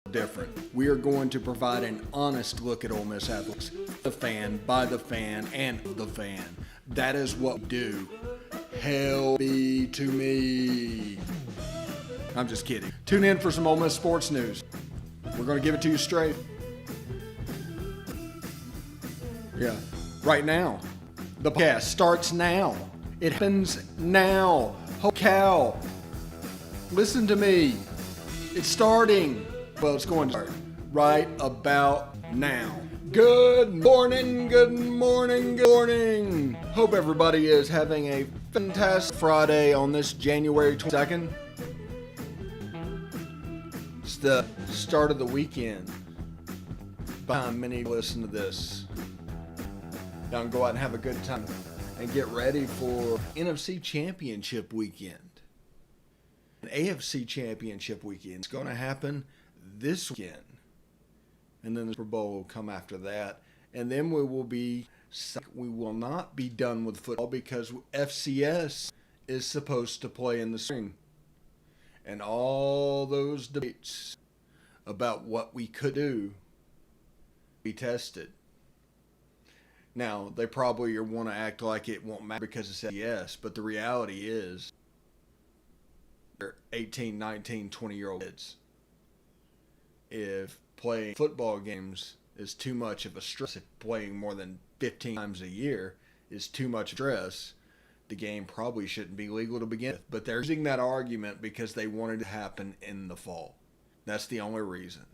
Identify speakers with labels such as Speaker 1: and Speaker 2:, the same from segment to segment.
Speaker 1: different. We are going to provide an honest look at Ole Miss athletics, the fan, by the fan, and the fan. That is what we do. Hell be to me. I'm just kidding. Tune in for some Ole Miss sports news. We're going to give it to you straight. Yeah, right now. The podcast starts now. It happens now. Holy cow. Listen to me. It's starting. Well, it's going to start right about now. Good morning, good morning, good morning. Hope everybody is having a fantastic Friday on this January 22nd. It's the start of the weekend. By the time many listen to this, y'all can go out and have a good time and get ready for NFC Championship weekend. An AFC Championship weekend is going to happen this weekend. And then the Super Bowl will come after that. And then we will not be done with football because FCS is supposed to play in the spring. And all those debates about what we could do be tested. Now, they probably want to act like it won't matter because it's FCS, but the reality is they're 18, 19, 20-year-old kids. If playing football games is too much of a stress, if playing more than 15 times a year is too much stress, the game probably shouldn't be legal to begin with. But they're using that argument because they wanted it to happen in the fall. That's the only reason.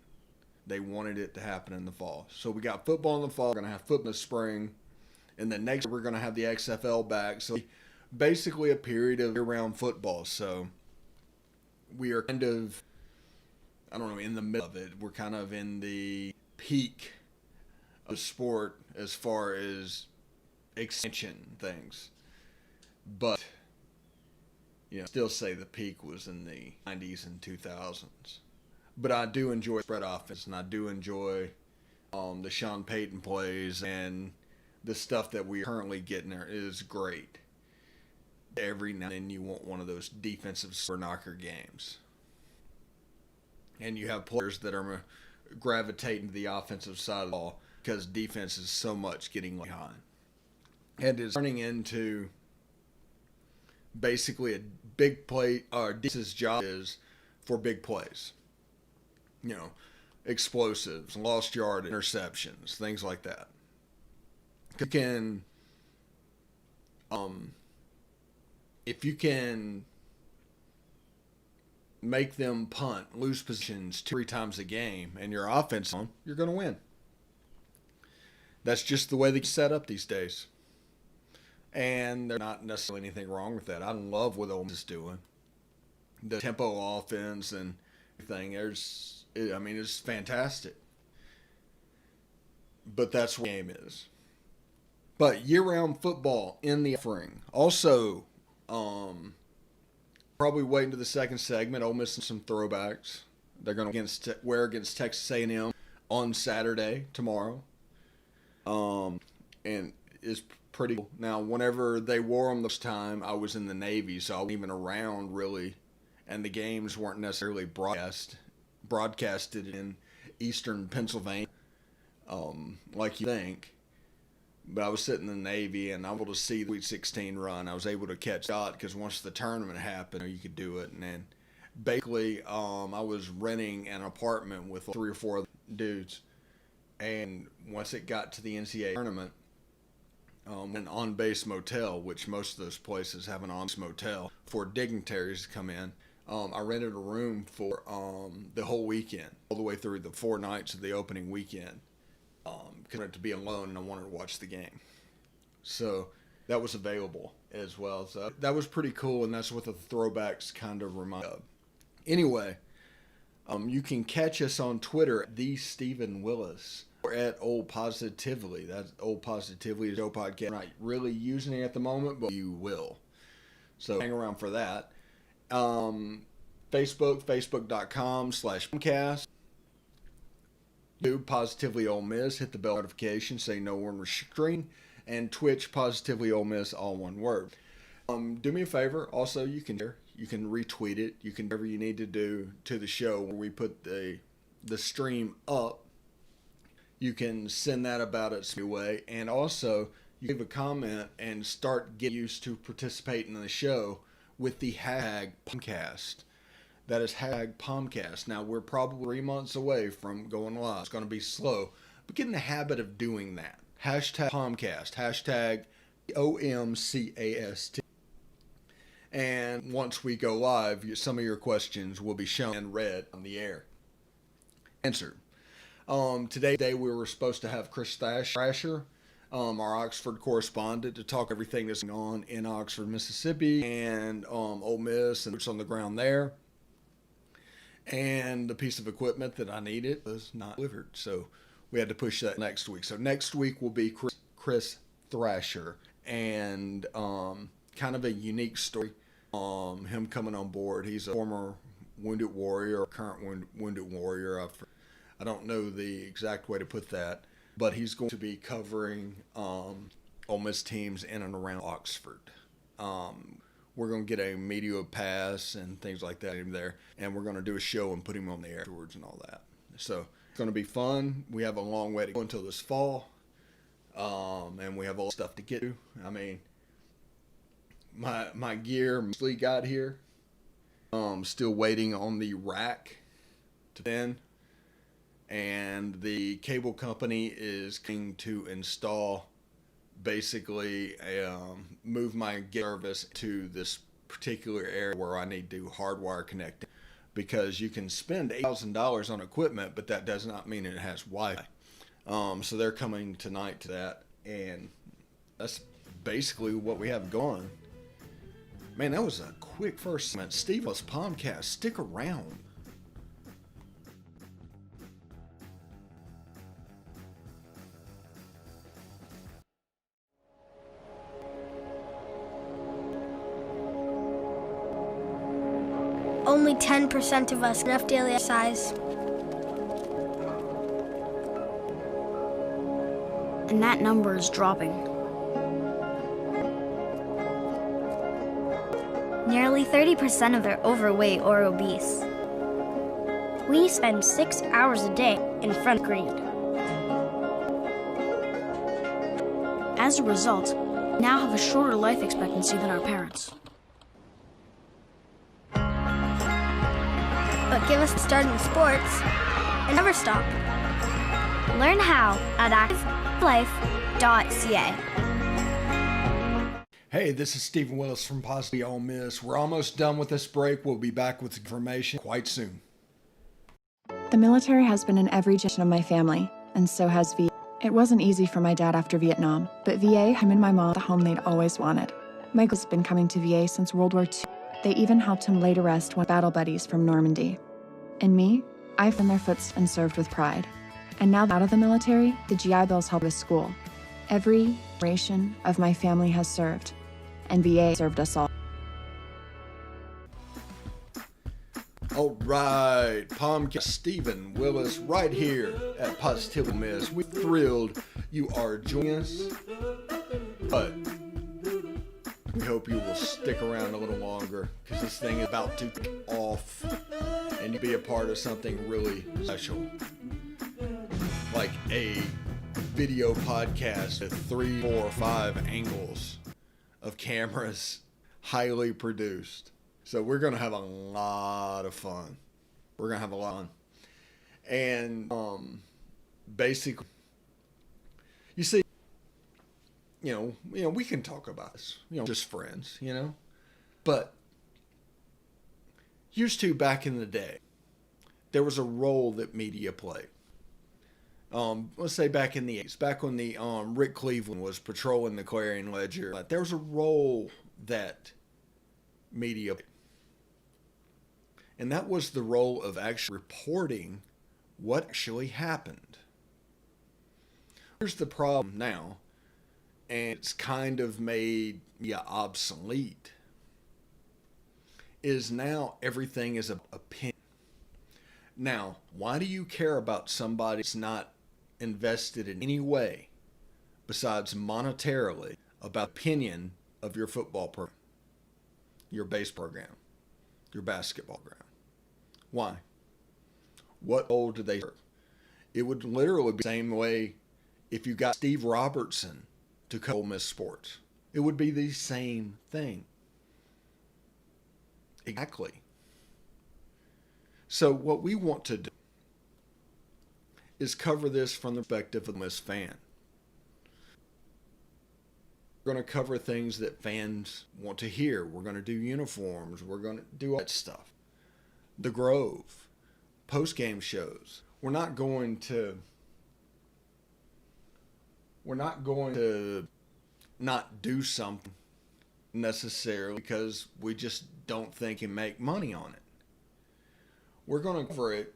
Speaker 1: They wanted it to happen in the fall. So we got football in the fall, we're going to have football in the spring, and then next we're going to have the XFL back. So basically a period of year-round football. So we are kind of, I don't know, in the middle of it. We're kind of in the peak of sport as far as extension things. But, still say the peak was in the 90s and 2000s. But I do enjoy spread offense, and I do enjoy the Sean Payton plays, and the stuff that we are currently getting there is great. Every now and then you want one of those defensive super knocker games. And you have players that are gravitating to the offensive side of the ball because defense is so much getting behind. And it's turning into basically a big play, or defense's job is for big plays. Explosives, lost yard, interceptions, things like that. If you can make them punt, lose positions 2-3 times a game, and your offense on, you're going to win. That's just the way they set up these days. And there's not necessarily anything wrong with that. I love what Ole Miss is doing. The tempo offense and everything, it's fantastic. But that's what the game is. But year-round football in the offering. Also, probably waiting to the second segment. Ole Miss and some throwbacks. They're going to wear against Texas A&M on Saturday, tomorrow. And it's pretty cool. Now, whenever they wore them this time, I was in the Navy, so I wasn't even around, really. And the games weren't necessarily broadcasted in eastern Pennsylvania, like you think. But I was sitting in the Navy, and I was able to see the Sweet 16 run. I was able to catch shot because once the tournament happened, you could do it. And then basically, I was renting an apartment with 3 or 4 other dudes. And once it got to the NCAA tournament, an on-base motel, which most of those places have an on-base motel for dignitaries to come in, I rented a room for the whole weekend, all the way through the 4 nights of the opening weekend. Because I wanted to be alone and I wanted to watch the game. So that was available as well. So that was pretty cool, and that's what the throwbacks kind of remind of. Anyway, you can catch us on Twitter at @TheStephenWillis or at Old Positively. That's Old Positively is Joe Podcast. We're not really using it at the moment, but you will. So hang around for that. Facebook.com/POMcast. Do Positively Ole Miss, hit the bell notification, say no one was screen, and Twitch Positively Ole Miss, all one word. Do me a favor, also you can retweet it, you can do whatever you need to do to the show where we put the the stream up, you can send that about its way. And also, you leave a comment and start getting used to participating in the show with the hashtag POMcast. That is hashtag POMcast. Now, we're probably 3 months away from going live. It's going to be slow, but get in the habit of doing that. Hashtag POMcast. Hashtag POMcast. And once we go live, some of your questions will be shown and read on the air. Answered. Today we were supposed to have Chris Thrasher, our Oxford correspondent, to talk everything that's going on in Oxford, Mississippi, and Ole Miss and what's on the ground there. And the piece of equipment that I needed was not delivered, so we had to push that next week. So next week will be Chris Thrasher, and kind of a unique story. Him coming on board. He's a former wounded warrior, or current wounded warrior. I don't know the exact way to put that, but he's going to be covering Ole Miss teams in and around Oxford. We're going to get a media pass and things like that in there, and we're going to do a show and put him on the air afterwards and all that. So it's going to be fun. We have a long way to go until this fall, and we have all stuff to get to. I mean, my gear mostly got here. Still waiting on the rack to then, and the cable company is going to install, basically move my service to this particular area where I need to hardwire connect it, because you can spend $8,000 on equipment, but that does not mean it has Wi-Fi. So they're coming tonight to that, and that's basically what we have going. Man, that was a quick first segment. Steve's POMcast. Stick around.
Speaker 2: Only 10% of us enough daily exercise.
Speaker 3: And that number is dropping.
Speaker 2: Nearly 30% of them are overweight or obese. We spend 6 hours a day in front of the screen.
Speaker 3: As a result, we now have a shorter life expectancy than our parents.
Speaker 2: But give us a start in sports and never stop. Learn how at activelife.ca.
Speaker 1: Hey, this is Stephen Willis from Positively Ole Miss. We're almost done with this break. We'll be back with information quite soon.
Speaker 4: The military has been in every generation of my family, and so has VA. It wasn't easy for my dad after Vietnam, but VA, him and my mom, the home they'd always wanted. Michael's been coming to VA since World War II. They even helped him lay to rest one battle buddies from Normandy. And me, I've been their footsteps and served with pride. And now out of the military, the GI Bills help us school. Every generation of my family has served, and VA served us all.
Speaker 1: All right, POMcast, Stephen Willis, right here at Positively Miss. We're thrilled you are joining us, but we hope you will stick around a little longer, because this thing is about to kick off, and you'll be a part of something really special, like a video podcast with 3, 4, 5 angles of cameras, highly produced. So we're going to have a lot of fun. We're going to have a lot of fun. And basically, you see, you know, we can talk about this, just friends, But used to, back in the day, there was a role that media played. Let's say back in the 80s, back when the Rick Cleveland was patrolling the Clarion Ledger, there was a role that media played. And that was the role of actually reporting what actually happened. Here's the problem now, and it's kind of made obsolete, is now everything is an opinion. Now, why do you care about somebody that's not invested in any way besides monetarily about opinion of your football program, your base program, your basketball program? Why? What role do they serve? It would literally be the same way if you got Steve Robertson to coach Ole Miss sports. It would be the same thing. Exactly. So what we want to do is cover this from the perspective of the Ole Miss fan. We're going to cover things that fans want to hear. We're going to do uniforms. We're going to do all that stuff. The Grove, post-game shows. We're not going to not do something necessarily because we just don't think and make money on it. We're going to cover it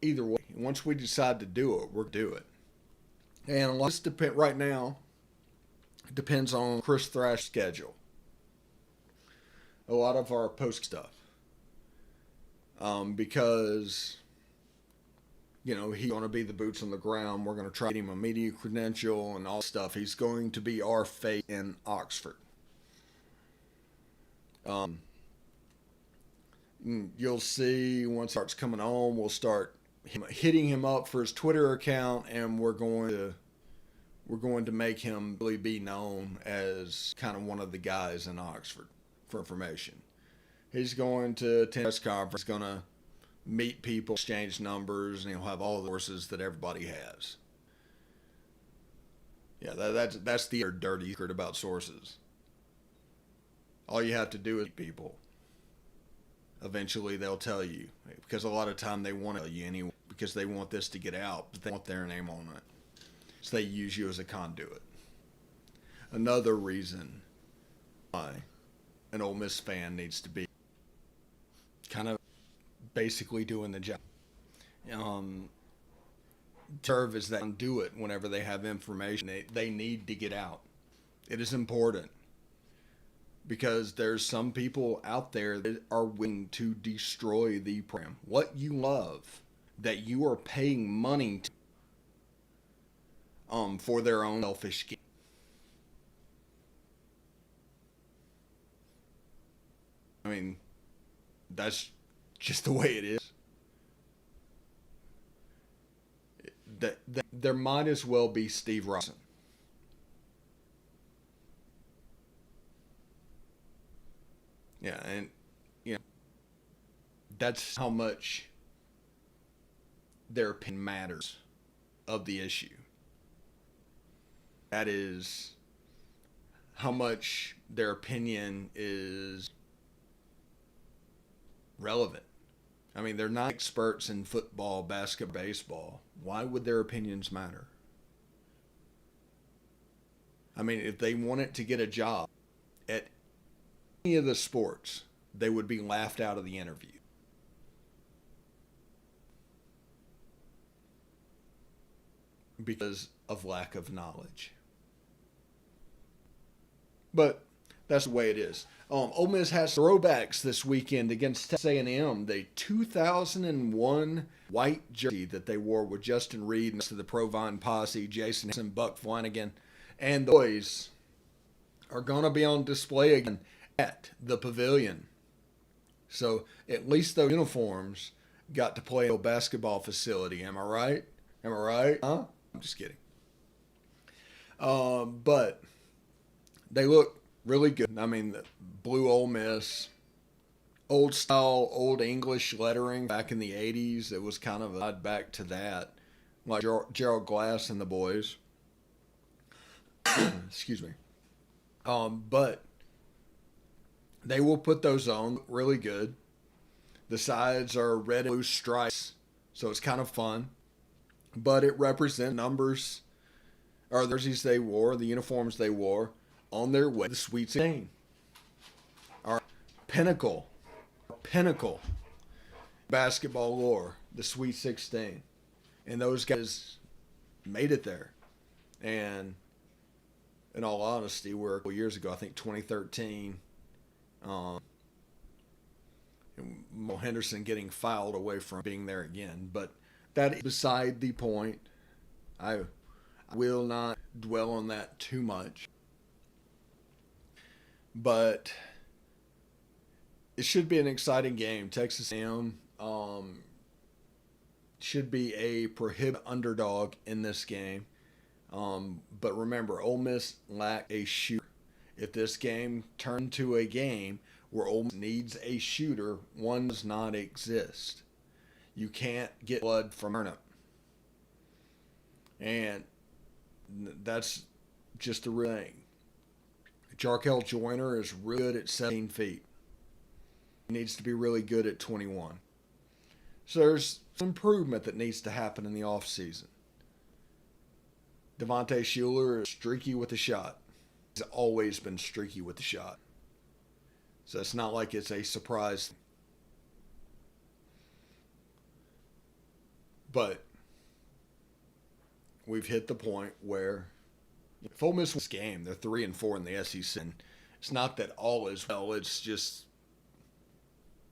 Speaker 1: either way. Once we decide to do it, we'll do it. And a lot of this right now depends on Chris Thrash's schedule. A lot of our post stuff. Because, he's going to be the boots on the ground. We're going to try to get him a media credential and all stuff. He's going to be our face in Oxford. You'll see once it starts coming on, we'll start hitting him up for his Twitter account, and we're going to make him really be known as kind of one of the guys in Oxford for information. He's going to attend a press conference, he's going to meet people, exchange numbers, and he'll have all the sources that everybody has. Yeah, that's the dirty secret about sources. All you have to do is meet people. Eventually they'll tell you, because a lot of time they want to tell you anyway, because they want this to get out, but they want their name on it. So they use you as a conduit. Another reason why an Ole Miss fan needs to be kind of basically doing the job. Serve as that conduit whenever they have information they need to get out. It is important. Because there's some people out there that are willing to destroy the program. What you love, that you are paying money to, for their own selfish gain. I mean, that's just the way it is. There might as well be Steve Robertson. Yeah, and that's how much their opinion matters of the issue. That is how much their opinion is relevant. I mean, they're not experts in football, basketball, baseball. Why would their opinions matter? I mean, if they wanted to get a job at any of the sports, they would be laughed out of the interview. Because of lack of knowledge. But that's the way it is. Ole Miss has Throwbacks this weekend against Texas A&M. The 2001 white jersey that they wore with Justin Reed and the Provine Posse, Jason Harrison, Buck Flanagan, and the boys are going to be on display again at the Pavilion. So at least those uniforms got to play in a basketball facility. Am I right? Am I right? Huh? I'm just kidding. But they look really good. I mean, the blue Ole Miss, old style, old English lettering back in the 80s. It was kind of a nod back to that, like Gerald Glass and the boys. Excuse me. But they will put those on really good. The sides are red and blue stripes, so it's kind of fun. But it represents numbers, or the jerseys they wore, the uniforms they wore, on their way to the Sweet 16. Our pinnacle basketball lore, the Sweet 16. And those guys made it there. And in all honesty, we're a couple years ago, I think 2013, Mo Henderson getting fouled away from being there again. But that is beside the point. I will not dwell on that too much. But it should be an exciting game. Texas A&M should be a prohibitive underdog in this game. But remember, Ole Miss lacked a shooter. If this game turned to a game where Ole Miss needs a shooter, one does not exist. You can't get blood from turnip. And that's just the real thing. Jarkel Joyner is really good at 17 feet. He needs to be really good at 21. So there's some improvement that needs to happen in the offseason. Devontae Shuler is streaky with the shot. He's always been streaky with the shot. So it's not like it's a surprise. But we've hit the point where if Ole Miss wins this game, they're 3-4 in the SEC. And it's not that all is well. It's just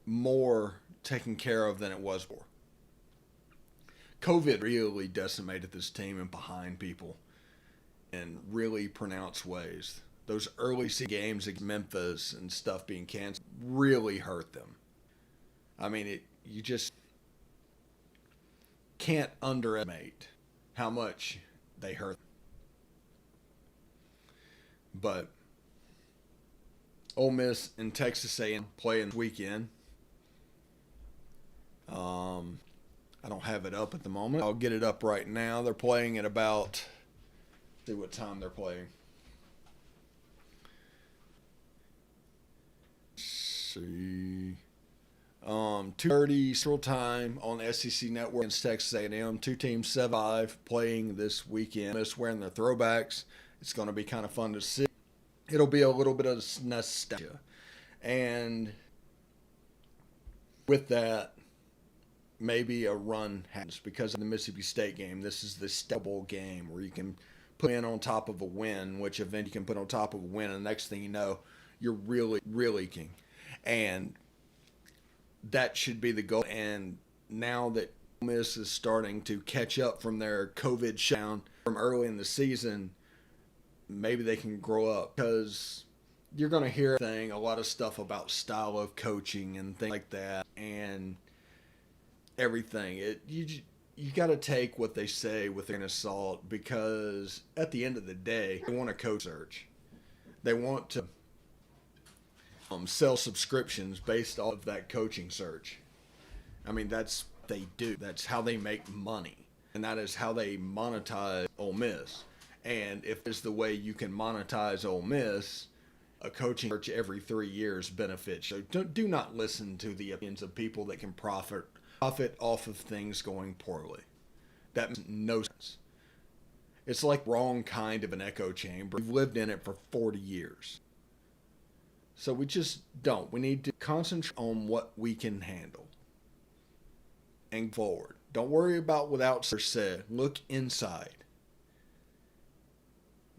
Speaker 1: more taken care of than it was before. COVID really decimated this team and behind people in really pronounced ways. Those early season games against Memphis and stuff being canceled really hurt them. I mean, you just can't underestimate how much they hurt them. But Ole Miss and Texas A&M playing this weekend. I don't have it up at the moment. I'll get it up right now. They're playing at about, see what time they're playing. Let's see. 2:30 Central Time on the SEC Network against Texas A&M. Two teams 7-5 playing this weekend. Miss wearing their throwbacks. It's going to be kind of fun to see. It'll be a little bit of nostalgia. And with that, maybe a run happens because of the Mississippi State game. This is the stable game where you can put in on top of a win, which event you can put on top of a win, and the next thing you know, you're really, really king. And that should be the goal. And now that Ole Miss is starting to catch up from their COVID shutdown from early in the season, maybe they can grow up, because you're going to hear a lot of stuff about style of coaching and things like that and everything. You got to take what they say with a grain of salt, because at the end of the day, they want a coach search. They want to sell subscriptions based off of that coaching search. I mean, that's what they do. That's how they make money, and that is how they monetize Ole Miss. And if it's the way you can monetize Ole Miss, a coaching search every 3 years benefits. So do not listen to the opinions of people that can profit off of things going poorly. That makes no sense. It's like wrong kind of an echo chamber. We've lived in it for 40 years. So we just don't. We need to concentrate on what we can handle and forward. Don't worry about what outside said. Look inside.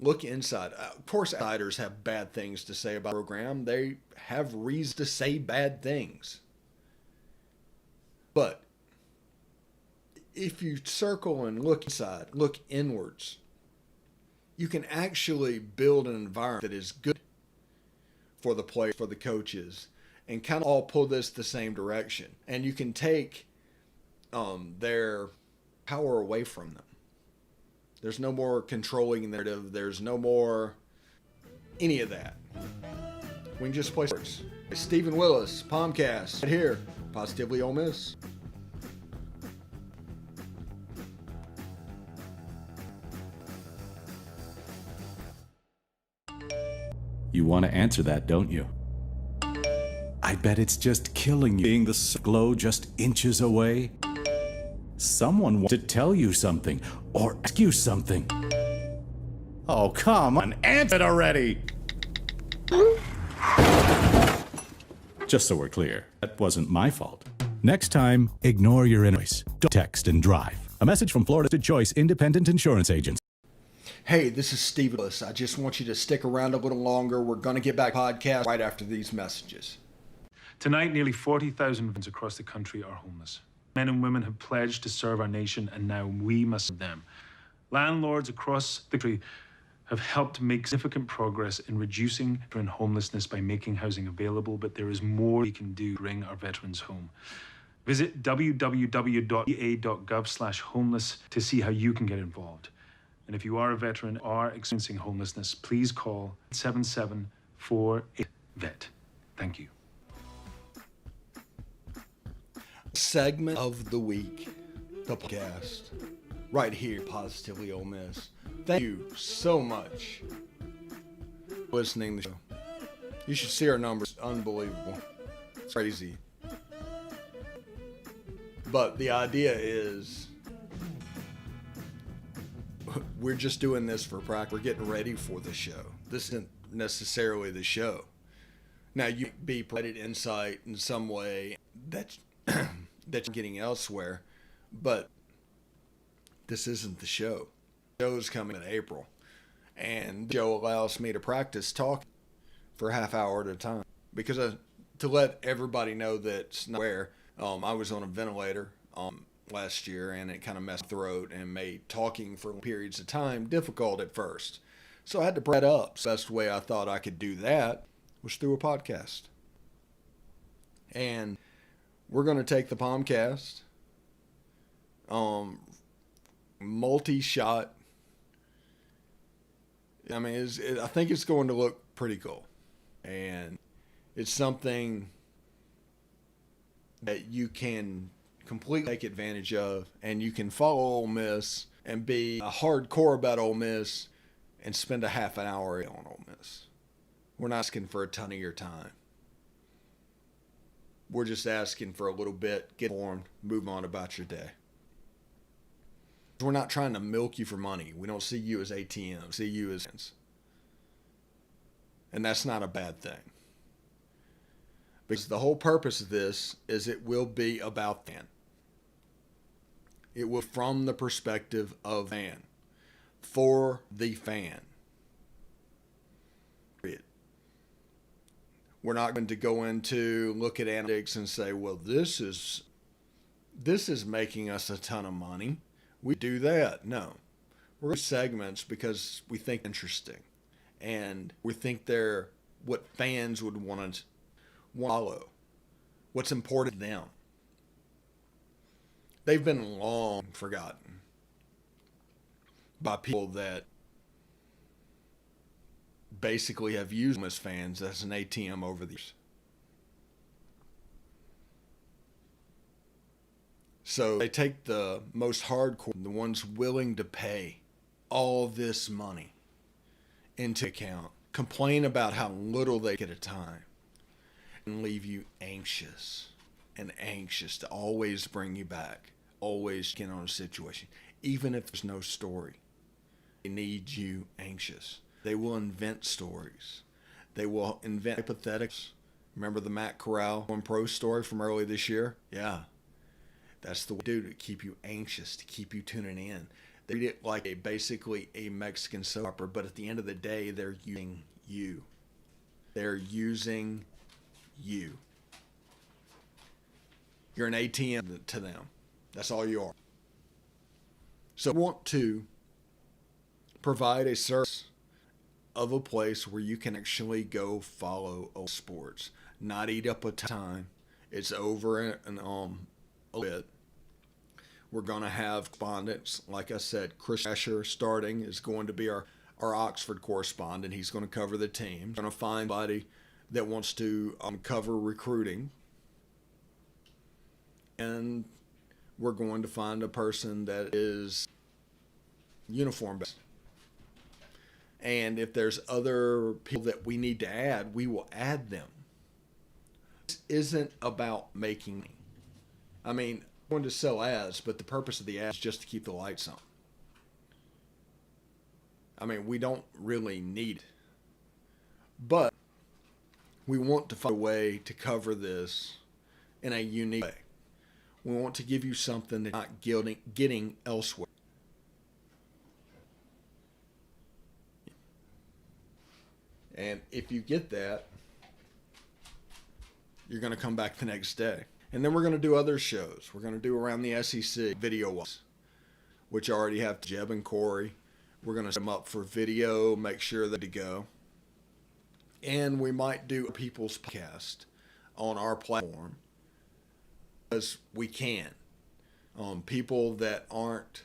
Speaker 1: Look inside. Of course, outsiders have bad things to say about the program. They have reason to say bad things. But if you circle and look inside, look inwards, you can actually build an environment that is good for the players, for the coaches, and kind of all pull this the same direction. And you can take their power away from them. There's no more controlling narrative. There's no more any of that. We can just play sports. Stephen Willis, POMcast, right here, Positively Ole Miss.
Speaker 5: You want to answer that, don't you? I bet it's just killing you, being the glow just inches away. Someone wants to tell you something or ask you something. Oh, come on, answer it already! Just so we're clear, that wasn't my fault. Next time, ignore your inner voice. Don't text and drive. A message from Florida's Choice Independent Insurance Agents.
Speaker 1: Hey, this is Steve Willis. I just want you to stick around a little longer. We're going to get back to the podcast right after these messages.
Speaker 6: Tonight, nearly 40,000 veterans across the country are homeless. Men and women have pledged to serve our nation, and now we must serve them. Landlords across the country have helped make significant progress in reducing homelessness by making housing available, but there is more we can do to bring our veterans home. Visit www.ea.gov/homeless to see how you can get involved. And if you are a veteran or are experiencing homelessness, please call 877-48-VET. Thank you.
Speaker 1: Segment of the week, the podcast, right here, Positively Ole Miss. Thank you so much for listening to the show. You should see our numbers. Unbelievable. It's crazy. But the idea is we're just doing this for practice. We're getting ready for the show. This isn't necessarily the show. Now, you be provided insight in some way that you're getting elsewhere, but this isn't the show. The show is coming in April, and the show allows me to practice talking for a half hour at a time, because to let everybody know that's not aware, I was on a ventilator last year, and it kind of messed my throat and made talking for periods of time difficult at first. So I had to bread up. So the best way I thought I could do that was through a podcast. And we're going to take the POMcast, multi-shot. I mean, I think it's going to look pretty cool. And it's something that you can completely take advantage of, and you can follow Ole Miss and be hardcore about Ole Miss and spend a half an hour on Ole Miss. We're not asking for a ton of your time. We're just asking for a little bit, get informed, move on about your day. We're not trying to milk you for money. We don't see you as ATM. We see you as fans. And that's not a bad thing. Because the whole purpose of this is it will be about fan. It will from the perspective of fan. For the fan. Period. We're not going to go into look at analytics and say, well, this is making us a ton of money. We do that. No. We're going to segments because we think interesting. And we think they're what fans would want to follow. What's important to them. They've been long forgotten by people that basically have used them as fans as an ATM over the years. So they take the most hardcore, the ones willing to pay all this money into account, complain about how little they get at time, and leave you anxious to always bring you back, always get on a situation, even if there's no story. They need you anxious. They will invent stories. They will invent hypotheticals. Remember the Matt Corral One Pro story from early this year? Yeah. That's the way to do to keep you anxious, to keep you tuning in. They read it like basically a Mexican soap opera, but at the end of the day, they're using you. They're using you. You're an ATM to them. That's all you are. So I want to provide a service of a place where you can actually go follow sports, not eat up a time. It's over and a bit. We're going to have correspondents. Like I said, Chris Asher starting is going to be our Oxford correspondent. He's going to cover the team. We're going to find somebody that wants to cover recruiting. And we're going to find a person that is uniform-based. And if there's other people that we need to add, we will add them. This isn't about making money. I mean, I'm going to sell ads, but the purpose of the ads is just to keep the lights on. I mean, we don't really need it. But we want to find a way to cover this in a unique way. We want to give you something that's not getting elsewhere. And if you get that, you're going to come back the next day. And then we're going to do other shows. We're going to do around the SEC video-wise, which I already have Jeb and Corey. We're going to set them up for video, make sure they're to go. And we might do a people's podcast on our platform as we can. People that aren't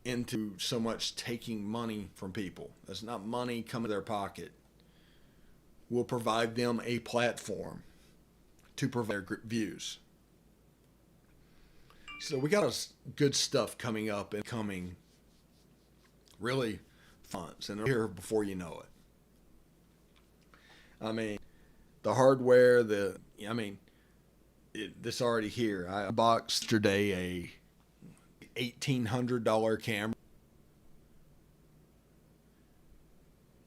Speaker 1: into so much taking money from people. That's not money coming to their pocket. We'll provide them a platform to provide their views. So we got good stuff coming up and coming really months, and here before you know it. I mean, the hardware, this already here. I unboxed yesterday a $1,800 camera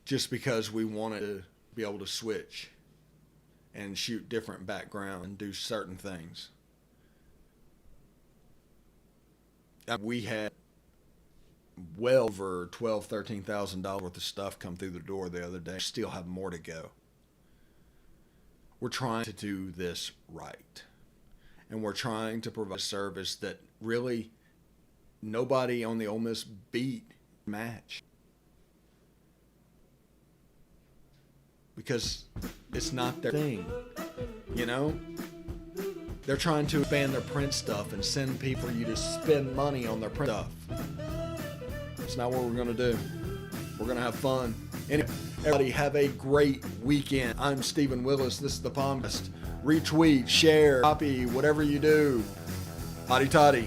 Speaker 1: just because we wanted to be able to switch and shoot different background and do certain things. We had well over $12,000-$13,000 worth of stuff come through the door the other day. Still have more to go. We're trying to do this right. And we're trying to provide a service that really nobody on the Ole Miss beat match. Because it's not their thing, you know? They're trying to expand their print stuff and send people you to spend money on their print stuff. That's not what we're going to do. We're going to have fun. Anyway, everybody have a great weekend. I'm Stephen Willis. This is the POMcast. Retweet, share, copy, whatever you do. Hotty toddy.